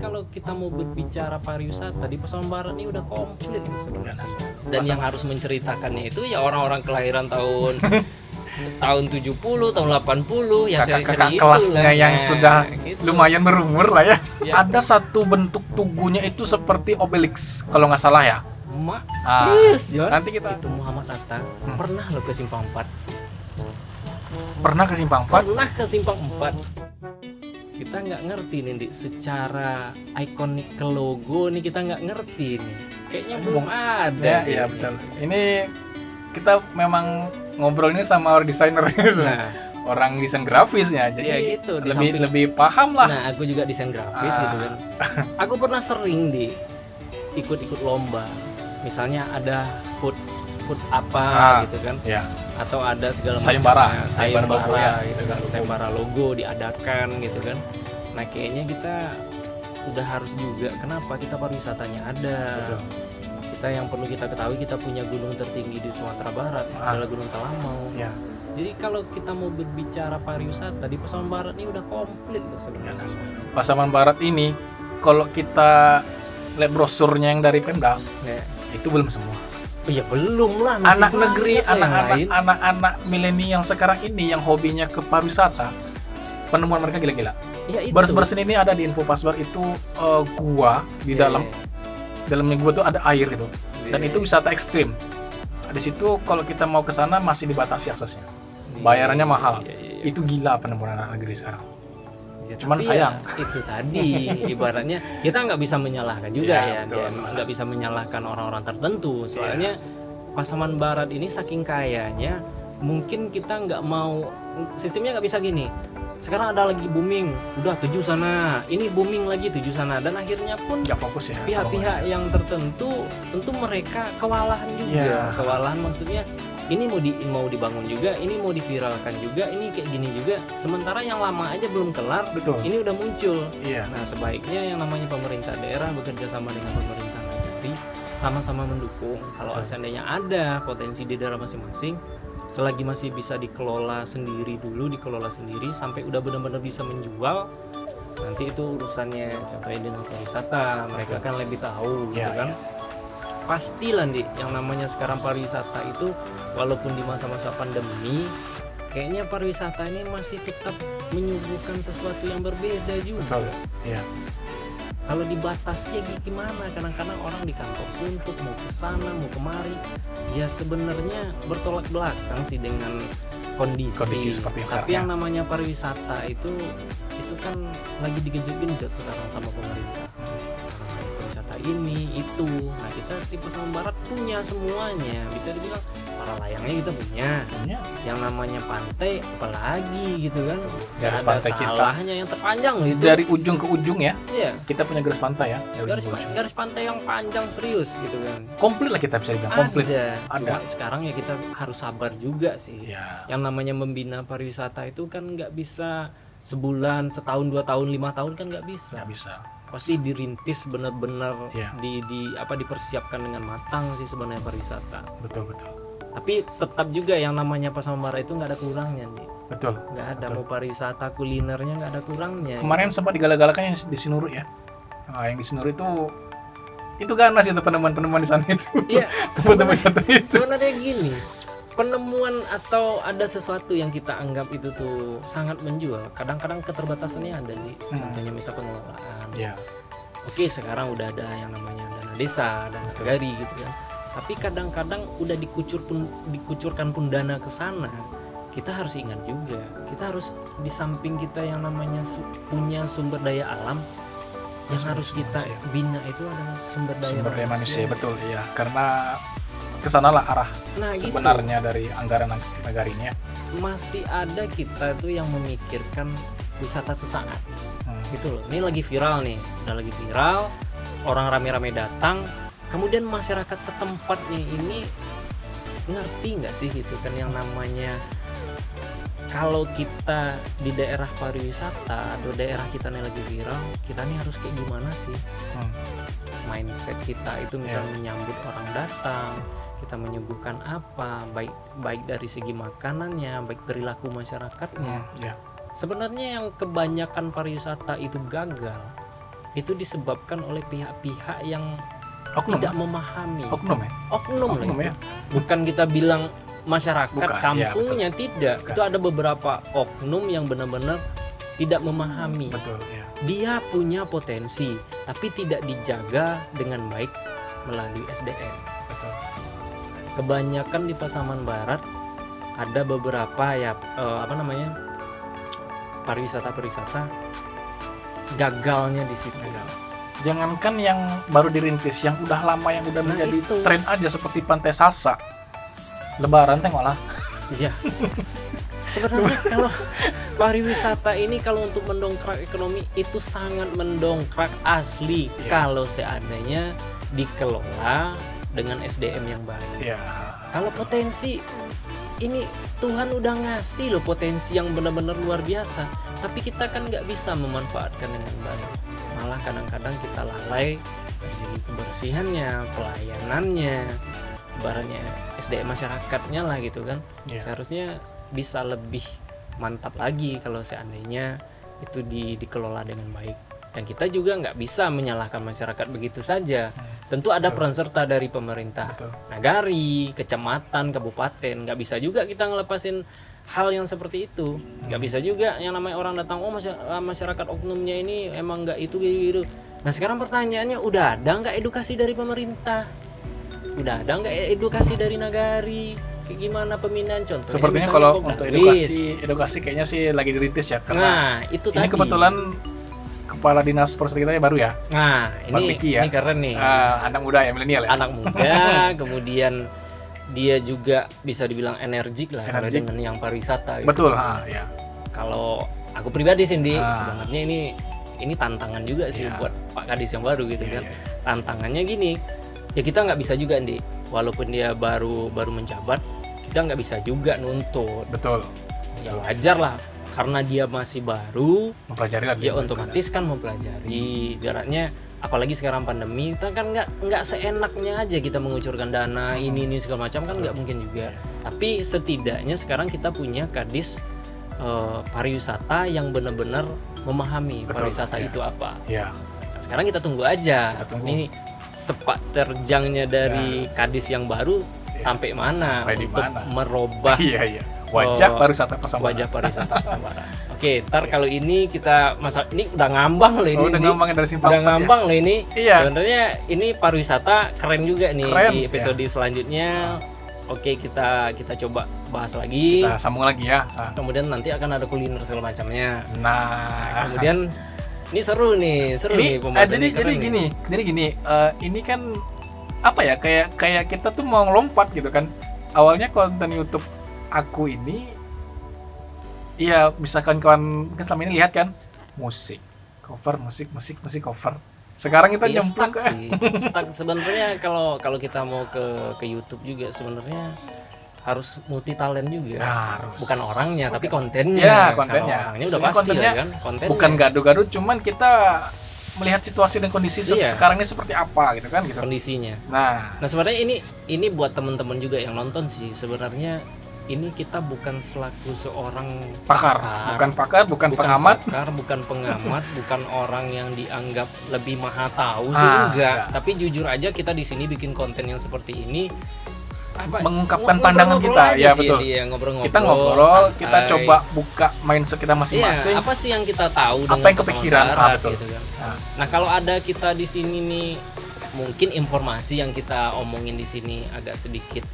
kalau kita mau berbicara pariwisata di Pasaman Barat ini udah komplit sebenarnya. Dan yang harus menceritakannya itu ya orang-orang kelahiran tahun 70, tahun 80 ya kakak-kakak seri-seri kelasnya lah. yang sudah gitu. lumayan berumur lah ya. Ya. Ada satu bentuk tugunya itu seperti Obelix kalau nggak salah ya. Serius, John? Nanti kita Itu Muhammad Atta pernah lo ke Simpang 4. pernah ke Simpang 4. Pernah ke Simpang 4. Kita nggak ngerti nih, Dik, secara ikonik ke logo nih kita nggak ngerti nih. Kayaknya belum ada. Ya, iya betul. Ini kita memang ngobrolnya sama orang desainer, Nah, orang desain grafisnya, jadi iya gitu, di samping- lebih paham lah. nah, aku juga desain grafis gitu kan. Aku pernah sering ikut lomba. Misalnya ada food apa gitu kan. Ya, Atau ada segala sayembara sayembara logo ya, gitu kan. Sayembara logo diadakan gitu kan. Nah, kayaknya kita udah harus juga, kenapa kita pariwisatanya ada. betul. Kita yang perlu kita ketahui, kita punya gunung tertinggi di Sumatera Barat adalah Gunung Talamau. Ya, Jadi kalau kita mau berbicara pariwisata di Pasaman Barat ini udah komplit loh sebenarnya. Pasaman Barat ini kalau kita lihat brosurnya yang dari Pemda Ya. itu belum semua. Iya belum lah. masih Anak banyak negeri, lah yang lain. anak-anak milenial sekarang ini yang hobinya ke pariwisata, penemuan mereka gila-gila. Ya, itu. Baru-baru ini ada di Info Pasbar itu gua di Iya, dalamnya gua tuh ada air gitu. Dan Iya. itu wisata ekstrim. Di situ kalau kita mau ke sana masih dibatasi aksesnya. Iya. Bayarannya mahal. Iya, iya, iya. Itu gila penemuan anak negeri sekarang. Ya, Cuman tapi sayang. ya, itu tadi ibaratnya kita nggak bisa menyalahkan juga Ya, ya, betul. nggak bisa menyalahkan orang-orang tertentu. Soalnya Pasaman Barat ini saking kayanya, mungkin kita nggak mau, sistemnya nggak bisa gini. Sekarang ada lagi booming, udah tuju sana, ini booming lagi tuju sana, dan akhirnya pun Nggak fokus ya. pihak-pihak yang tertentu tentu mereka kewalahan juga. Iya. Kewalahan maksudnya ini mau dibangun juga, ini mau diviralkan juga, ini kayak gini juga. Sementara yang lama aja belum kelar, Betul. ini udah muncul. Iya. Nah, sebaiknya yang namanya pemerintah daerah bekerja sama dengan pemerintah negeri, sama-sama mendukung. Kalau seandainya ada potensi di daerah masing-masing, selagi masih bisa dikelola sendiri sampai udah benar-benar bisa menjual, nanti itu urusannya contohnya dengan pariwisata, mereka kan lebih tahu gitu Ya, kan. Pastilah nih yang namanya sekarang pariwisata itu walaupun di masa-masa pandemi, kayaknya pariwisata ini masih tetap menyuguhkan sesuatu yang berbeda juga. Betul. Iya. Kalau dibatasi ya gimana? Kadang-kadang orang di kantor suntuk mau ke sana mau kemari, ya sebenarnya bertolak belakang sih dengan kondisi seperti tapi sekarang, yang namanya pariwisata itu kan lagi digenjot-genjot sekarang sama pemerintah. Pariwisata ini itu, nah kita di Pasaman Barat punya semuanya, bisa dibilang para layangnya kita punya, Punya. yang namanya pantai apalagi gitu kan. Nggak Garis ada pantai kita. salahnya yang terpanjang loh itu. Dari ujung ke ujung ya, Iya. kita punya garis pantai ya. Dari garis, ujung ke ujung. garis pantai yang panjang serius gitu kan. Komplit lah kita bisa dibilang komplit. Ada. Cuma sekarang ya kita harus sabar juga sih. Ya. Yang namanya membina pariwisata itu kan nggak bisa sebulan, setahun, 2 tahun, 5 tahun kan nggak bisa. Nggak bisa. Pasti dirintis benar-benar Iya. dipersiapkan dengan matang sih sebenarnya pariwisata. Betul. Tapi tetap juga yang namanya Pasaman Barat itu nggak ada kurangnya nih. Betul. Nggak ada, mau pariwisata kulinernya nggak ada kurangnya. Kemarin sempat digalak-galakan yang di Sinuru ya. Nah, yang di Sinuru itu ganas itu penemuan-penemuan di sana itu. Iya. Tempat-tempat wisata itu. Sebenarnya gini, penemuan atau ada sesuatu yang kita anggap itu tuh sangat menjual, kadang-kadang keterbatasannya ada nih. Contohnya misal pengelolaan. Ya. Oke, sekarang udah ada yang namanya dana desa, dana negari gitu kan. Tapi kadang-kadang udah dikucurkan pun dana ke sana. Kita harus ingat juga, kita harus di samping kita yang namanya punya sumber daya alam, yang harus kita bina itu adalah sumber daya manusia. Betul ya. Karena kesanalah arah sebenarnya dari anggaran negara ini ya. Masih ada kita tuh yang memikirkan wisata sesaat gitu loh. Ini lagi viral nih, udah lagi viral, orang rame-rame datang, kemudian masyarakat setempat nih ini ngerti nggak sih gitu kan yang namanya kalau kita di daerah pariwisata atau daerah kita nih lagi viral, kita nih harus kayak gimana sih mindset kita itu, misalnya menyambut orang datang, kita menyuguhkan apa, baik dari segi makanannya, baik perilaku masyarakatnya. Sebenarnya yang kebanyakan pariwisata itu gagal itu disebabkan oleh pihak-pihak yang Oknum. tidak memahami. Oknum ya. Oknum Oknum lah ya. itu. Bukan kita bilang masyarakat Bukan, ya, kampungnya, tidak. Bukan. Itu ada beberapa oknum yang benar-benar tidak memahami. Betul ya. Dia punya potensi tapi tidak dijaga dengan baik melalui SDM. Betul. Kebanyakan di Pasaman Barat ada beberapa ya pariwisata gagalnya di situ. Jangankan yang baru dirintis, yang udah lama, yang udah Nah, menjadi itu. tren aja seperti Pantai Salsa. Lebaran tengoklah. Iya. Sebenarnya kalau pariwisata ini kalau untuk mendongkrak ekonomi itu sangat mendongkrak asli kalau seandainya dikelola dengan SDM yang baik. Iya. Kalau potensi ini Tuhan udah ngasih loh potensi yang benar-benar luar biasa, tapi kita kan nggak bisa memanfaatkan dengan baik. Malah kadang-kadang kita lalai dari segi kebersihannya, pelayanannya, ibaratnya SDM masyarakatnya lah gitu kan. Iya. Seharusnya bisa lebih mantap lagi kalau seandainya itu dikelola dengan baik. Dan kita juga nggak bisa menyalahkan masyarakat begitu saja. Tentu ada peran serta dari pemerintah, Betul. nagari, kecamatan, kabupaten. Nggak bisa juga kita ngelepasin hal yang seperti itu. Nggak bisa juga yang namanya orang datang, oh masyarakat oknumnya ini emang nggak itu gitu. Nah sekarang pertanyaannya, udah ada nggak edukasi dari pemerintah? Udah ada nggak edukasi dari nagari? Kayak gimana pembinaan contohnya? Sepertinya misalnya kalau Kopdar untuk Wis. edukasi kayaknya sih lagi dirintis ya, karena Nah itu ini tadi. kebetulan kepala dinas pariwisata kita baru ya. Nah Bang ini Diki ya. ini keren nih. Anak muda ya, milenial ya. Anak muda, kemudian dia juga bisa dibilang energik lah kalau Energik. dengan yang pariwisata gitu. Betul, ya. Kalau aku pribadi Cindy, Ah. sebenarnya ini tantangan juga sih Iya. buat Pak Kadis yang baru gitu Iya, kan. iya. Tantangannya gini, ya kita nggak bisa juga Andi, walaupun dia baru menjabat, kita nggak bisa juga nuntut. Betul. Ya wajar lah, karena dia masih baru, Mempelajari lah. ya otomatis kan mempelajari. Ibaratnya apalagi sekarang pandemi, kita kan nggak seenaknya aja kita mengucurkan dana ini segala macam kan nggak mungkin juga. Tapi setidaknya sekarang kita punya Kadis pariwisata yang benar-benar memahami Betul, pariwisata iya. itu apa. Ya. Nah, sekarang kita tunggu aja. Kita tunggu. Ini sepak terjangnya dari Kadis yang baru sampai mana Sampai di untuk mana. merubah Iya. Wajah pariwisata Pasaman. wajah pariwisata Pasaman. Oke, ntar kalau ini kita ini udah ngambang loh ini. Udah Di. ngomongin dari simpang Udah 4 ya. ngambang loh ini. Iya. Sebenarnya ini pariwisata keren juga nih Keren, di episode selanjutnya. Oke, kita coba bahas lagi. Kita sambung lagi ya. Kemudian nanti akan ada kuliner segala macamnya. Nah, Kemudian ini seru nih ini pembahasannya jadi keren nih. gini, ini kan apa ya, kayak kita tuh mau ngelompat gitu kan. Awalnya konten YouTube aku ini, iya misalkan kawan mungkin selama ini lihat kan musik cover, musik cover. Sekarang kita Iya, nyemplung stuck sih. Stuck sebenarnya kalau kita mau ke YouTube juga sebenarnya harus multi talent juga. harus. Bukan orangnya tapi kontennya. Ya, Kalau kontennya. orangnya udah Sebenarnya pasti kontennya lah kan. Kontennya. Bukan gaduh-gaduh, cuman kita melihat situasi dan kondisi Iya. sekarang ini seperti apa gitu kan gitu. kondisinya. Nah, Nah sebenarnya ini buat teman-teman juga yang nonton sih, sebenarnya ini kita bukan selaku seorang bukan pakar, bukan pengamat. pakar, bukan pengamat, bukan orang yang dianggap lebih maha tahu sih, Ah, enggak. ya. Tapi jujur aja kita di sini bikin konten yang seperti ini Mengungkapkan ngobrol-ngobrol pandangan kita, aja ya sih, betul. dia ngobrol-ngobrol. Kita ngobrol, kita santai. coba buka mindset kita Iya, masing-masing. apa sih yang kita tahu Apa dengan yang kepikiran, Pasaman Barat, betul. gitu kan. Nah, Nah, kalau ada kita di sini nih, mungkin informasi yang kita omongin di sini agak sedikit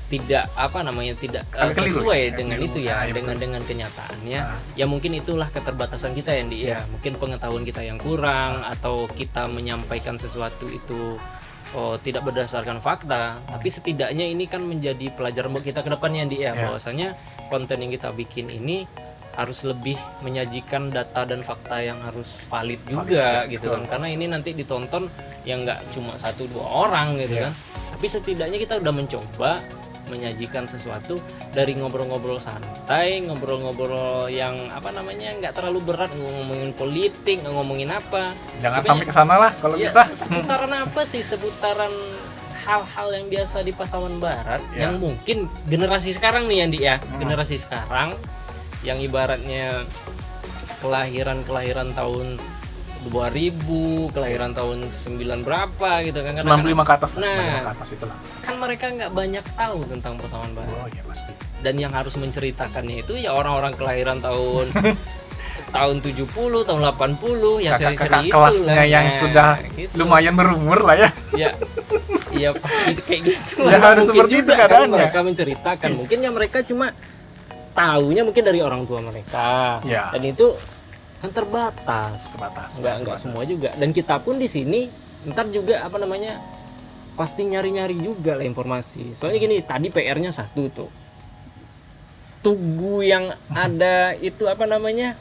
tidak tidak Agak keliru sesuai ya, dengan keliru. itu ya, Nah, iya, dengan kenyataannya. Nah. Ya mungkin itulah keterbatasan kita ya, Di. Ya, mungkin pengetahuan kita yang kurang atau kita menyampaikan sesuatu itu tidak berdasarkan fakta, tapi setidaknya ini kan menjadi pelajaran buat kita ke depannya, Di. Ya, bahwasanya konten yang kita bikin ini harus lebih menyajikan data dan fakta yang harus valid juga ya, gitu betul. kan, karena ini nanti ditonton yang nggak cuma 1-2 orang gitu kan, tapi setidaknya kita udah mencoba menyajikan sesuatu dari ngobrol-ngobrol santai, ngobrol-ngobrol yang nggak terlalu berat, ngomongin politik, ngomongin apa, jangan tapi sampai ke sana lah kalau ya, bisa. seputaran apa sih, seputaran hal-hal yang biasa di Pasaman Barat Ya. yang mungkin generasi sekarang nih Andi ya, generasi sekarang yang ibaratnya kelahiran tahun 2000, kelahiran tahun 9 berapa gitu kan. 95 ke atas lah, Nah, 95 ke atas itulah. kan mereka nggak banyak tahu tentang pasaman barat. Oh iya pasti. Dan yang harus menceritakannya itu ya orang-orang kelahiran tahun tahun 70, tahun 80, ya seri-seri Kakak-kakak itu kelasnya lah. yang Nah, sudah gitu. lumayan berumur lah ya. Ya, iya pasti kayak gitu. Ya, lah. harus Mungkin seperti juga itu kan keadaannya. mereka menceritakan, mungkin ya mereka cuma taunya mungkin dari orang tua mereka. Ya. Dan itu kan terbatas. Nggak semua juga. Dan kita pun di sini ntar juga apa namanya pasti nyari-nyari juga lah informasi. Soalnya gini, tadi PR-nya satu tuh. Tugu yang ada itu apa namanya?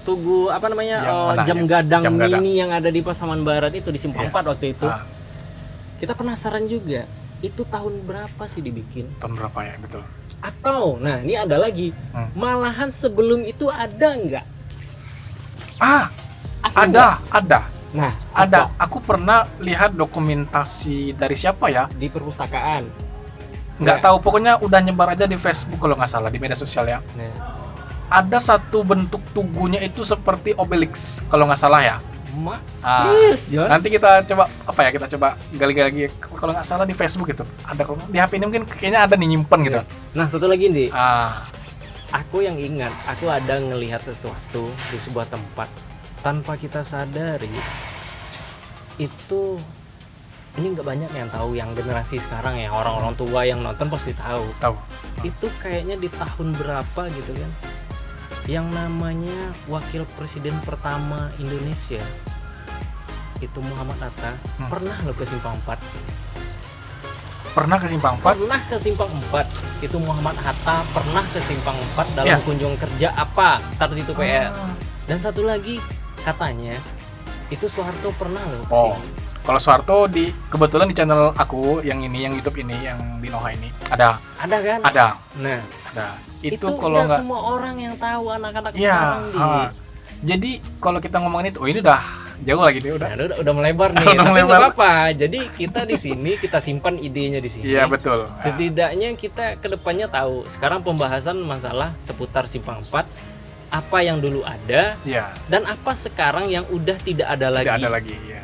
Tugu apa namanya? Yang mana? Jam gadang Jam gadang. mini yang ada di Pasaman Barat itu di Simpang Iya. 4 waktu itu. Ah, Kita penasaran juga. Itu tahun berapa sih dibikin? tahun berapa ya, betul. Atau, nah ini ada lagi. Malahan sebelum itu ada nggak? Ada. Nah, Ada. apa? Aku pernah lihat dokumentasi dari siapa ya? Di perpustakaan. Nggak tahu, pokoknya udah nyebar aja di Facebook kalau nggak salah, di media sosial ya. Nah, Ada satu bentuk tugunya itu seperti Obelix kalau nggak salah ya. serius, John? Nanti kita coba kita coba gali-gali kalau nggak salah di Facebook itu. Ada, kalau di HP ini mungkin kayaknya ada nih nyimpen gitu. Nah, satu lagi nih. Ah, Aku yang ingat, aku ada ngelihat sesuatu di sebuah tempat tanpa kita sadari. Itu ini nggak banyak yang tahu, yang generasi sekarang ya, orang-orang tua yang nonton pasti tahu. tahu. Itu kayaknya di tahun berapa gitu kan, yang namanya wakil presiden pertama Indonesia itu Muhammad Hatta pernah lo ke Simpang 4. Pernah ke Simpang 4? Pernah ke Simpang 4. Itu Muhammad Hatta pernah ke Simpang 4 dalam Ya. kunjungan kerja apa? Tadi itu PR. Ah. Dan satu lagi katanya itu Soeharto pernah loh ke Oh, sini. kalau Soeharto kebetulan di channel aku yang ini, yang YouTube ini, yang di Noha ini ada. Ada kan? Ada. Nah, Itu kalau nggak nggak, semua orang yang tahu, anak-anak ya. sekarang di. Jadi kalau kita ngomongin itu, ini udah jauh lagi nih, udah. Nah, udah melebar nih. Udah Tapi nggak melebar. apa-apa. Jadi kita di sini kita simpan idenya di sini. Iya betul. Setidaknya kita kedepannya tahu. Sekarang pembahasan masalah seputar Simpang 4, apa yang dulu ada Iya. dan apa sekarang yang udah tidak ada lagi. Tidak ada lagi. Ya.